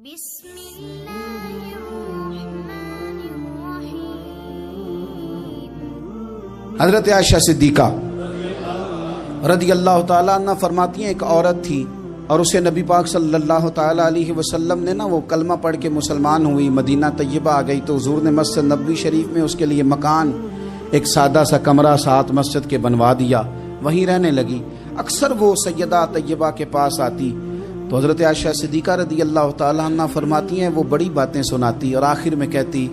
بسم اللہ الرحمن الرحیم۔ حضرت عائشہ صدیقہ رضی اللہ تعالیٰ عنہ فرماتی ہیں، ایک عورت تھی اور اسے نبی پاک صلی اللہ تعالیٰ علیہ وسلم نے وہ کلمہ پڑھ کے مسلمان ہوئی، مدینہ طیبہ آ گئی تو حضور نے مسجد نبوی شریف میں اس کے لیے مکان، ایک سادہ سا کمرہ ساتھ مسجد کے بنوا دیا، وہیں رہنے لگی۔ اکثر وہ سیدہ طیبہ کے پاس آتی تو حضرت عائشہ صدیقہ رضی اللہ تعالیٰ عنہ فرماتی ہیں وہ بڑی باتیں سناتی اور آخر میں کہتی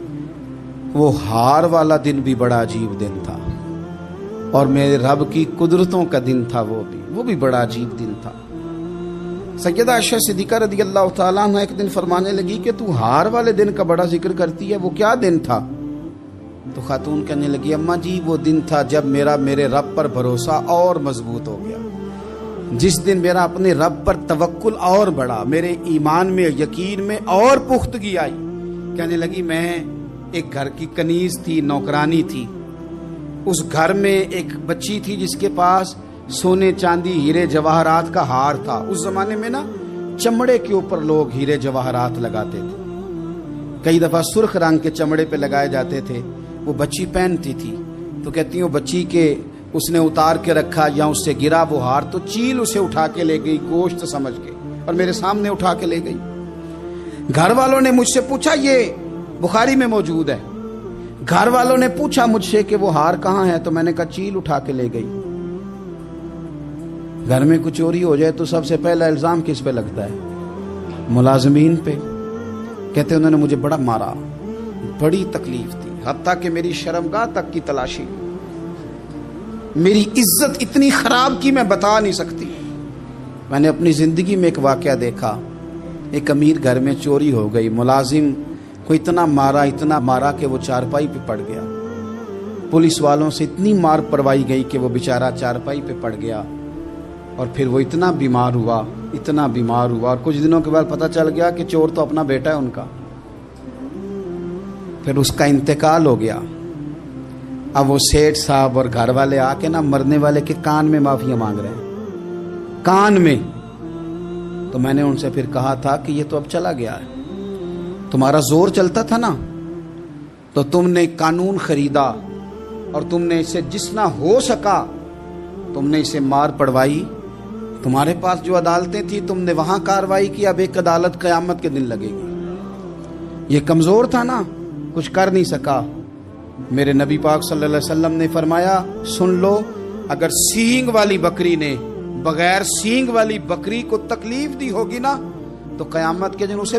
وہ ہار والا دن بھی بڑا عجیب دن تھا اور میرے رب کی قدرتوں کا دن تھا، وہ بھی بڑا عجیب دن تھا۔ سیدہ عائشہ صدیقہ رضی اللہ تعالیٰ عنہ ایک دن فرمانے لگی کہ تو ہار والے دن کا بڑا ذکر کرتی ہے، وہ کیا دن تھا؟ تو خاتون کہنے لگی اماں جی وہ دن تھا جب میرے رب پر بھروسہ اور مضبوط ہو گیا، جس دن میرا اپنے رب پر توکل اور بڑھا، میرے ایمان میں یقین میں اور پختگی آئی۔ کہنے لگی میں ایک گھر کی کنیز تھی، نوکرانی تھی، اس گھر میں ایک بچی تھی جس کے پاس سونے چاندی ہیرے جواہرات کا ہار تھا۔ اس زمانے میں چمڑے کے اوپر لوگ ہیرے جواہرات لگاتے تھے، کئی دفعہ سرخ رنگ کے چمڑے پہ لگائے جاتے تھے، وہ بچی پہنتی تھی تو کہتی ہوں بچی کے اس نے اتار کے رکھا یا اس سے گرا وہ ہار تو چیل اسے اٹھا کے لے گئی گوشت سمجھ کے اور میرے سامنے اٹھا کے لے گئی۔ گھر والوں نے مجھ سے پوچھا، یہ بخاری میں موجود ہے، گھر والوں نے پوچھا مجھ سے کہ وہ ہار کہاں ہے تو میں نے کہا چیل اٹھا کے لے گئی۔ گھر میں کچھ چوری ہو جائے تو سب سے پہلا الزام کس پہ لگتا ہے؟ ملازمین پہ۔ کہتے انہوں نے مجھے بڑا مارا، بڑی تکلیف تھی، حتیٰ کہ میری شرمگاہ تک کی تلاشی، میری عزت اتنی خراب کی میں بتا نہیں سکتی۔ میں نے اپنی زندگی میں ایک واقعہ دیکھا، ایک امیر گھر میں چوری ہو گئی، ملازم کو اتنا مارا کہ وہ چارپائی پہ پڑ گیا، پولیس والوں سے اتنی مار پڑوائی گئی کہ وہ بیچارہ چارپائی پہ پڑ گیا اور پھر وہ اتنا بیمار ہوا اور کچھ دنوں کے بعد پتہ چل گیا کہ چور تو اپنا بیٹا ہے ان کا، پھر اس کا انتقال ہو گیا۔ اب وہ سیٹھ صاحب اور گھر والے آ کے مرنے والے کے کان میں معافیاں مانگ رہے ہیں، کان میں۔ تو میں نے ان سے پھر کہا تھا کہ یہ تو اب چلا گیا ہے، تمہارا زور چلتا تھا تو تم نے قانون خریدا اور تم نے اسے جتنا ہو سکا تم نے اسے مار پڑوائی، تمہارے پاس جو عدالتیں تھی تم نے وہاں کاروائی کی، اب ایک عدالت قیامت کے دن لگے گی۔ یہ کمزور تھا کچھ کر نہیں سکا۔ میرے نبی پاک صلی اللہ علیہ وسلم نے فرمایا سن لو، اگر سینگ والی بکری نے بغیر سینگ والی بکری کو تکلیف دی ہوگی تو قیامت کے دن اسے